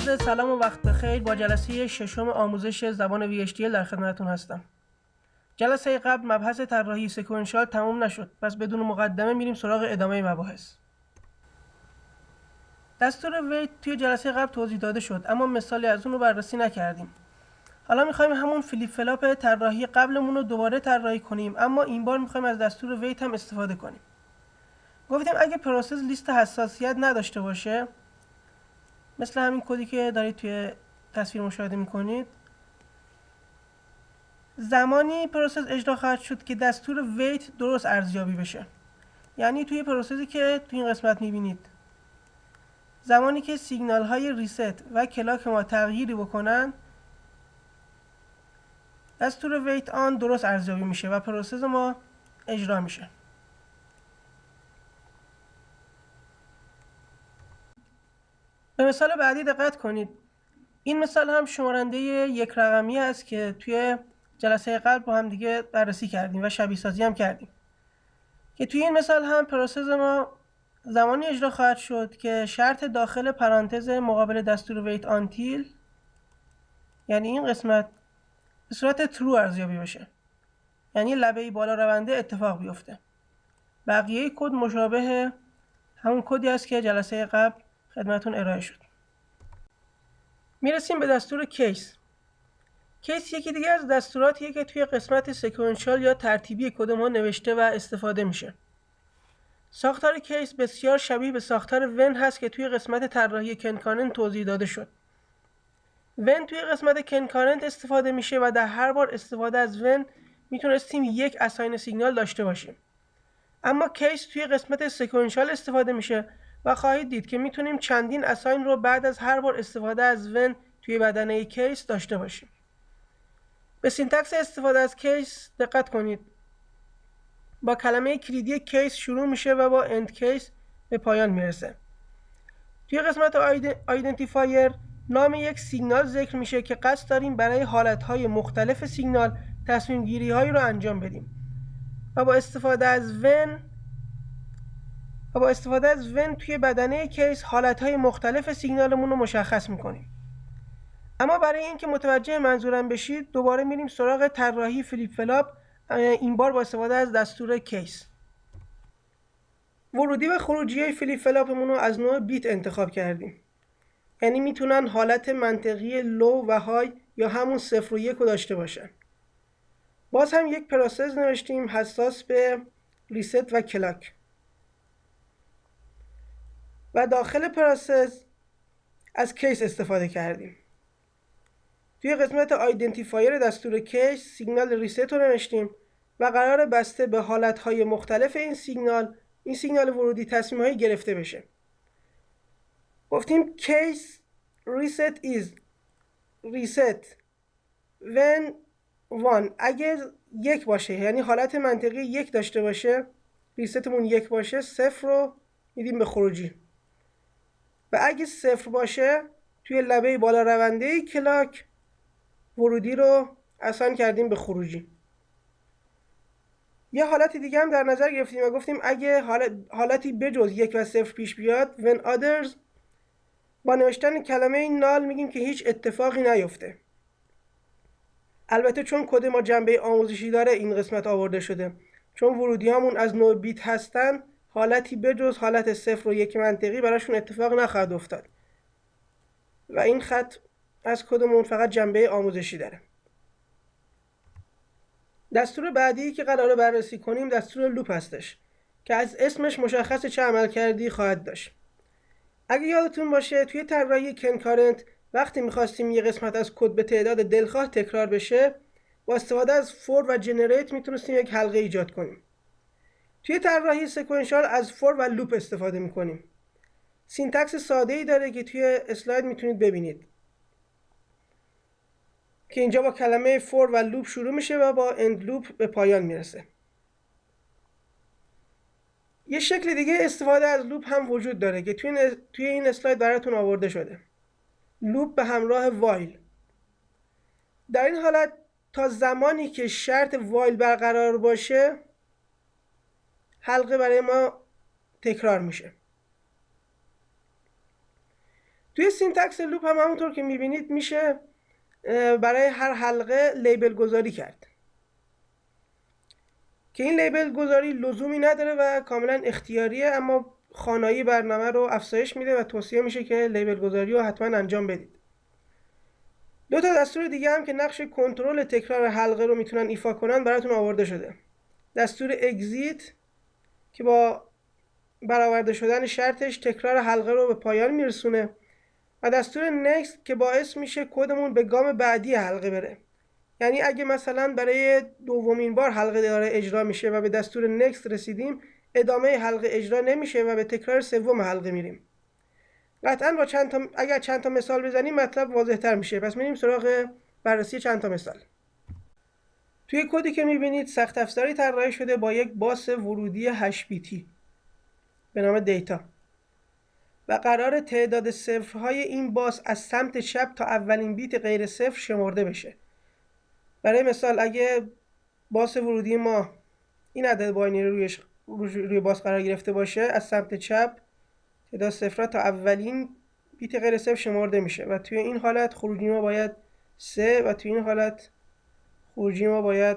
عرض سلام و وقت بخیر. با جلسه ششم آموزش زبان VHDL در خدمتتون هستم. جلسه قبل مبحث طراحی سکوئنشال تموم نشد، پس بدون مقدمه میریم سراغ ادامه مباحث. دستور ویت توی جلسه قبل توضیح داده شد، اما مثالی از اون رو بررسی نکردیم. حالا میخوایم همون فلیپ فلاپ طراحی قبلمون رو دوباره طراحی کنیم، اما این بار میخوایم از دستور ویت هم استفاده کنیم. گفتیم اگه پروسس لیست حساسیت نداشته باشه، مثل همین کدی که دارید توی تصویر مشاهده میکنید، زمانی پروسس اجرا خواهد شد که دستور ویت درست ارزیابی بشه. یعنی توی پروسسی که توی این قسمت میبینید، زمانی که سیگنال های ریست و کلاک ما تغییری بکنن، دستور ویت آن درست ارزیابی میشه و پروسس ما اجرا میشه. به مثال بعدی دقت کنید. این مثال هم شمارنده یک رقمی است که توی جلسه قبل با هم دیگه بررسی کردیم و شبیه سازی هم کردیم. که توی این مثال هم پروسس ما زمانی اجرا خواهد شد که شرط داخل پرانتز مقابل دستور ویت آنتیل، یعنی این قسمت، به صورت ترو ارزیابی بشه، یعنی لبه بالا رونده اتفاق بیفته. بقیه کد مشابه همون کدی است که جلسه قبل خدمتون ارائه شد. میرسیم به دستور کیس. کیس یکی دیگه از دستوراتیه که توی قسمت سکوئنشال یا ترتیبی کد ما نوشته و استفاده میشه. ساختار کیس بسیار شبیه به ساختار ون هست که توی قسمت طراحی کنکارنت توضیح داده شد. ون توی قسمت کنکارنت استفاده میشه و در هر بار استفاده از ون میتونستیم یک اساین سیگنال داشته باشیم. اما کیس توی قسمت سکوئنشال استفاده میشه و خواهید دید که میتونیم چندین اساین رو بعد از هر بار استفاده از ون توی بدنه کیس داشته باشیم. به سینتکس استفاده از کیس دقت کنید. با کلمه کلیدی کیس شروع میشه و با اند کیس به پایان میرسه. توی قسمت آیدنتیفایر نام یک سیگنال ذکر میشه که قصد داریم برای حالتهای مختلف سیگنال تصمیم گیری هایی رو انجام بدیم و با استفاده از ون توی بدنه کیس حالتهای مختلف سیگنالمون رو مشخص میکنیم. اما برای اینکه متوجه منظورم بشید دوباره میریم سراغ طراحی فلیپ فلاپ، این بار با استفاده از دستور کیس. ورودی و خروجی فلیپ فلاپمون رو از نوع بیت انتخاب کردیم. یعنی میتونن حالت منطقی لو و های یا همون 0 و 1 رو داشته باشن. باز هم یک پروسس نوشتیم حساس به ریست و کلاک. و داخل پروسس از کیس استفاده کردیم. توی قسمت آیدنتیفایر دستور کیس سیگنال ریست رو نوشتیم و قرار بسته به حالتهای مختلف این سیگنال ورودی تصمیم‌هایی گرفته بشه. گفتیم case reset is reset when 1 اگه یک باشه، یعنی حالت منطقی یک داشته باشه، ریستمون یک باشه، 0 رو میدیم به خروجی و اگه 0 باشه توی لبه بالا رونده کلاک ورودی رو اساین کردیم به خروجی. یه حالت دیگه هم در نظر گرفتیم و گفتیم اگه حالتی بجز 1 و 0 پیش بیاد when others، با نوشتن کلمه نال میگیم که هیچ اتفاقی نیفته. البته چون کد ما جنبه آموزشی داره این قسمت آورده شده، چون ورودی هامون از نوع بیت هستن، حالتی بجز حالت 0 و 1 منطقی براشون اتفاق نخواهد افتاد و این خط از کدمون فقط جنبه آموزشی داره. دستور بعدی که قراره بررسی کنیم دستور لوپ هستش که از اسمش مشخص چه عملکردی خواهد داشت. اگه یادتون باشه توی طراحی کنکارنت وقتی میخواستیم یه قسمت از کد به تعداد دلخواه تکرار بشه، با استفاده از فور و جنریت میتونستیم یک حلقه ایجاد کنیم. توی طراحی سکوئنشال از فور و لوپ استفاده میکنیم. سینتکس ساده‌ای داره که توی اسلاید میتونید ببینید که اینجا با کلمه فور و لوپ شروع میشه و با اند لوپ به پایان میرسه. یه شکل دیگه استفاده از لوپ هم وجود داره که توی این اسلاید براتون آورده شده. لوپ به همراه وایل. در این حالت تا زمانی که شرط وایل برقرار باشه حلقه برای ما تکرار میشه. توی سینتکس لوپ هم همونطور که میبینید میشه برای هر حلقه لیبل گذاری کرد که این لیبل گذاری لزومی نداره و کاملا اختیاریه، اما خوانایی برنامه رو افزایش میده و توصیه میشه که لیبل گذاری رو حتما انجام بدید. دو تا دستور دیگه هم که نقش کنترل تکرار حلقه رو میتونن ایفا کنن براتون آورده شده. دستور اگزیت که با برآورده شدن شرطش تکرار حلقه رو به پایان میرسونه و دستور نکست که باعث میشه کدمون به گام بعدی حلقه بره. یعنی اگه مثلا برای دومین بار حلقه داره اجرا میشه و به دستور نکست رسیدیم، ادامه حلقه اجرا نمیشه و به تکرار سوم حلقه میریم. قطعا با اگر چند تا مثال بزنیم مطلب واضح‌تر میشه. پس میریم سراغ بررسی چند تا مثال. توی کدی که میبینید سخت افزاری طراحی شده با یک باس ورودی 8 بیتی به نام دیتا و قرار تعداد صفرهای این باس از سمت چپ تا اولین بیت غیر صفر شمرده بشه. برای مثال اگه باس ورودی ما این عدد باینری روی باس قرار گرفته باشه، از سمت چپ تعداد صفرها تا اولین بیت غیر صفر شمرده میشه و توی این حالت خروجی ما باید 3 و توی این حالت خروجی ما باید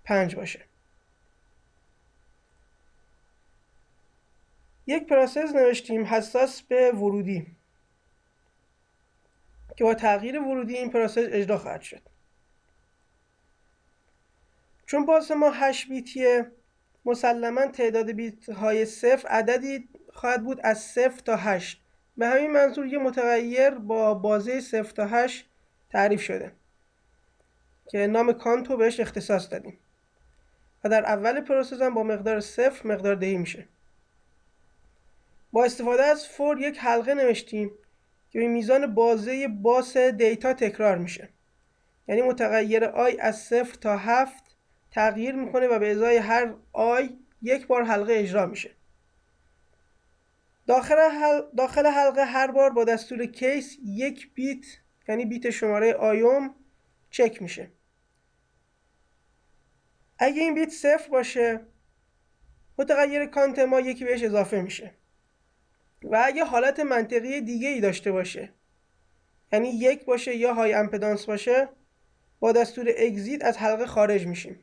5 باشه. یک پروسس نوشتیم حساس به ورودی که با تغییر ورودی این پروسس اجرا خواهد شد. چون باس ما 8 بیتیه، مسلما تعداد بیت های صفر عددی خواهد بود از 0 تا 8. به همین منظور یه متغیر با بازه 0 تا 8 تعریف شده که نام کانتو بهش اختصاص دادیم و در اول پروسس هم با مقدار 0 مقدار دهی میشه. با استفاده از فور یک حلقه نوشتیم که به میزان بازه باس دیتا تکرار میشه. یعنی متغیر آی از 0 تا 7 تغییر میکنه و به ازای هر آی یک بار حلقه اجرا میشه. داخل حلقه هر بار با دستور کیس یک بیت یعنی بیت شماره آیوم چک میشه. اگه این بیت 0 باشه متغیر کانت ما یکی بهش اضافه میشه و اگه حالت منطقی دیگه ای داشته باشه یعنی 1 باشه یا های امپدانس باشه، با دستور اگزیت از حلقه خارج میشیم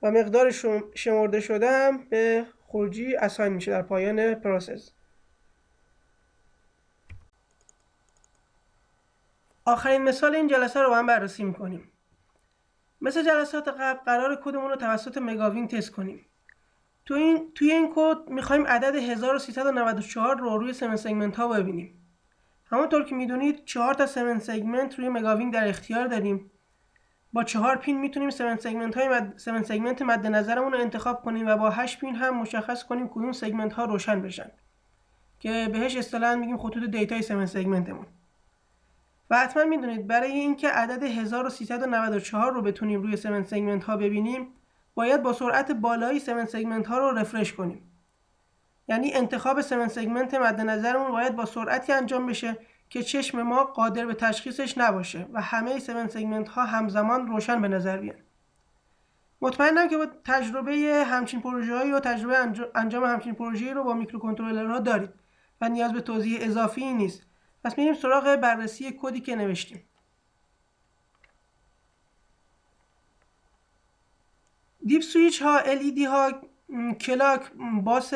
و مقدار شمرده شده هم به خروجی اساین میشه در پایان پروسس. آخرین مثال این جلسه رو با هم بررسی میکنیم. مثل جلسات قبل قرار کدمون رو توسط مگاوینگ تست کنیم. توی این کد میخوایم عدد 1394 رو روی 7 سگمنت ها ببینیم. همونطور که میدونید 4 تا 7 سگمنت روی مگاوینگ در اختیار داریم. با 4 پین میتونیم 7 سگمنت مد نظرمون رو انتخاب کنیم و با 8 پین هم مشخص کنیم کدوم سگمنت ها روشن بشن که بهش اصطلاحاً میگیم خطوط دیتای 7 سگمنتمون. و حتما میدونید برای اینکه عدد 1394 رو بتونیم روی 7 سگمنت ها ببینیم باید با سرعت بالایی 7 سگمنت ها رو رفرش کنیم. یعنی انتخاب 7 سگمنت مد نظرمون باید با سرعتی انجام بشه که چشم ما قادر به تشخیصش نباشه و همه 7 سگمنت ها همزمان روشن به نظر بیان. مطمئنم که با تجربه همچین پروژه‌ای و تجربه انجام همچین پروژه‌ای رو با میکروکنترلرها دارید و نیاز به توضیح اضافی نیست. پس میریم سراغ بررسی کدی که نوشتیم. دیپ سویچ ها، LED ها، کلاک، باس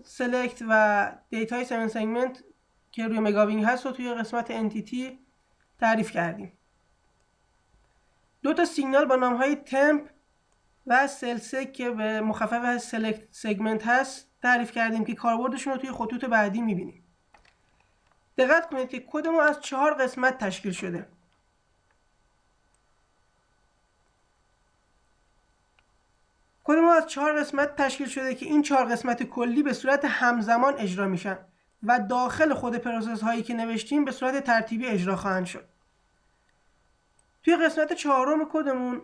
سلکت و دیتای 7 سگمنت که روی مگاوینگ هست و توی قسمت انتیتی تعریف کردیم. دو تا سیگنال با نام های تمپ و سلسک که به مخفف از سلکت سگمنت هست تعریف کردیم که کاربردشون رو توی خطوط بعدی میبینیم. دقت کنید که کد ما از 4 قسمت تشکیل شده. کد ما از 4 قسمت تشکیل شده که این 4 قسمت کلی به صورت همزمان اجرا میشن و داخل خود پروسس هایی که نوشتیم به صورت ترتیبی اجرا خواهند شد. توی قسمت 4م کدمون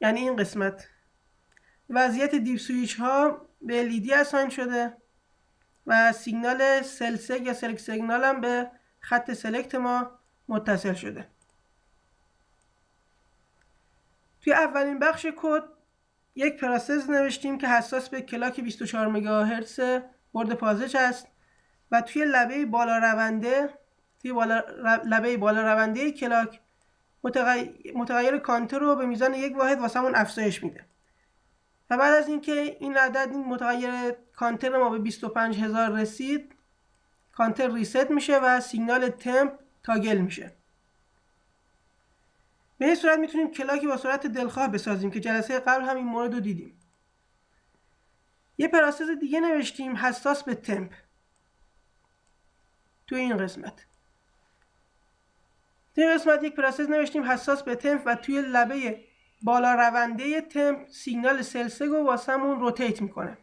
یعنی این قسمت وضعیت دیپ سویچ ها به LED اساین شده و سیگنال سلسک یا سلکت سیگنال هم به خط سلکت ما متصل شده. توی اولین بخش کد یک پروسس نوشتیم که حساس به کلاک 24 مگاهرتز برد پازش است و توی لبه بالا رونده کلاک متغیر کانتر رو به میزان 1 واحد واسمون افزایش میده و بعد از اینکه این عدد این متغیر کانتر ما به 25000 رسید، کانتر ریست میشه و سیگنال تمپ تاگل میشه. به این صورت میتونیم کلاکی با سرعت دلخواه بسازیم که جلسه قبل هم این مورد رو دیدیم. یه پراسس دیگه نوشتیم حساس به تمپ توی این قسمت. یک پراسس نوشتیم حساس به تمپ و توی لبه بالا رونده تمپ سیگنال سلسگ رو واسمون روتیت میکنه.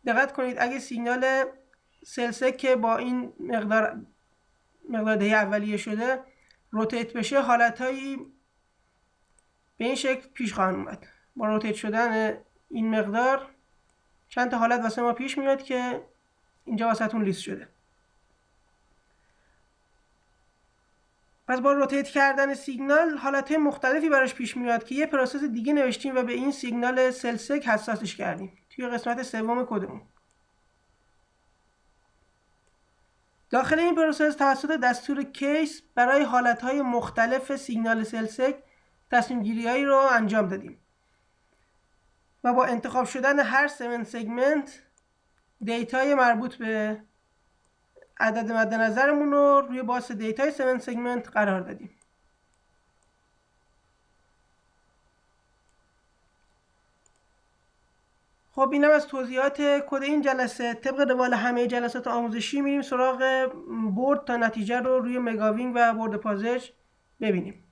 دقت کنید اگه سیگنال سلسگ که با این مقدار دهه اولیه شده روتیت بشه، حالتهایی به این شکل پیش خواهند اومد. با روتیت شدن این مقدار چند تا حالت واسه ما پیش میاد که اینجا واسهتون لیست شده. پس با روتیت کردن سیگنال حالتهای مختلفی براش پیش میاد که یه پروسس دیگه نوشتیم و به این سیگنال سلسگ حساسش کردیم توی قسمت سوم کدمون. داخل این پروسس توسط دستور کیس برای حالتهای مختلف سیگنال سلسگ تصمیم گیری‌هایی رو انجام دادیم و با انتخاب شدن هر 7 سگمنت دیتای مربوط به عدد مد نظرمون رو روی باس دیتای 7 سگمنت قرار دادیم. خب اینم از توضیحات کد این جلسه. طبق روال همه جلسات آموزشی میریم سراغ بورد تا نتیجه رو روی مگاوینگ و بورد پازش ببینیم.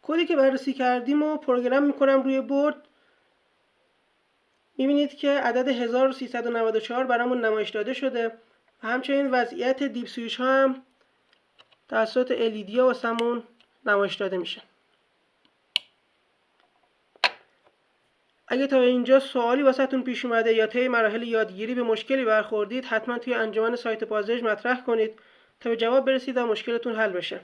کدی که بررسی کردیم و پروگرام میکنم روی بورد. میبینید که عدد 1394 برامون نمایش داده شده و همچنین وضعیت دیپ سویچ ها هم توسط LED ها واسمون نمایش داده میشه. اگه تا اینجا سوالی واسهتون پیش اومده یا طی مراحل یادگیری به مشکلی برخوردید، حتما توی انجمن سایت پازش مطرح کنید تا به جواب برسید و مشکلتون حل بشه.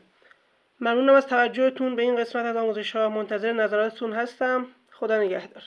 ممنونم از توجهتون به این قسمت از آموزش ها. منتظر نظراتتون هستم. خدا نگهدار.